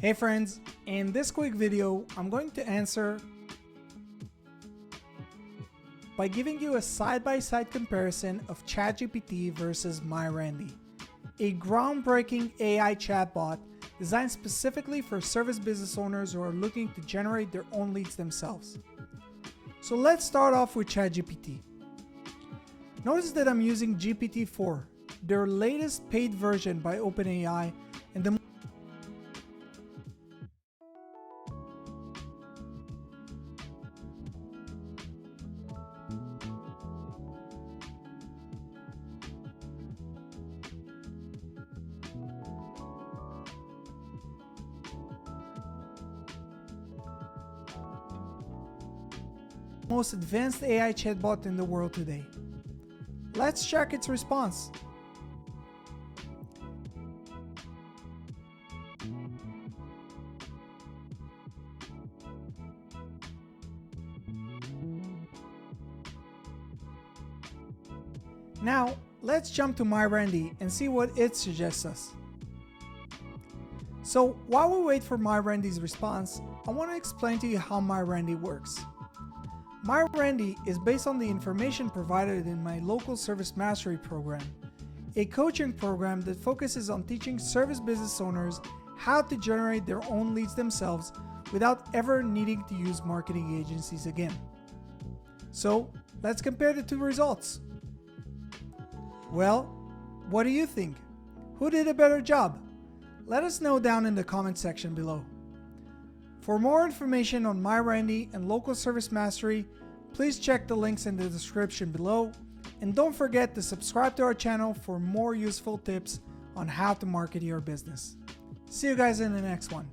Hey friends, in this quick video, I'm going to answer by giving you a side-by-side comparison of ChatGPT versus MyRandy, a groundbreaking AI chatbot designed specifically for service business owners who are looking to generate their own leads themselves. So let's start off with ChatGPT. Notice that I'm using GPT-4, their latest paid version by OpenAI, and the most advanced AI chatbot in the world today. Let's check its response. Now, let's jump to MyRandy and see what it suggests us. So, while we wait for MyRandy's response, I want to explain to you how MyRandy works. MyRandy is based on the information provided in my local service mastery program, a coaching program that focuses on teaching service business owners how to generate their own leads themselves without ever needing to use marketing agencies again. So, let's compare the two results. Well, what do you think? Who did a better job? Let us know down in the comment section below. For more information on MyRandy and local service mastery, please check the links in the description below, and don't forget to subscribe to our channel for more useful tips on how to market your business. See you guys in the next one.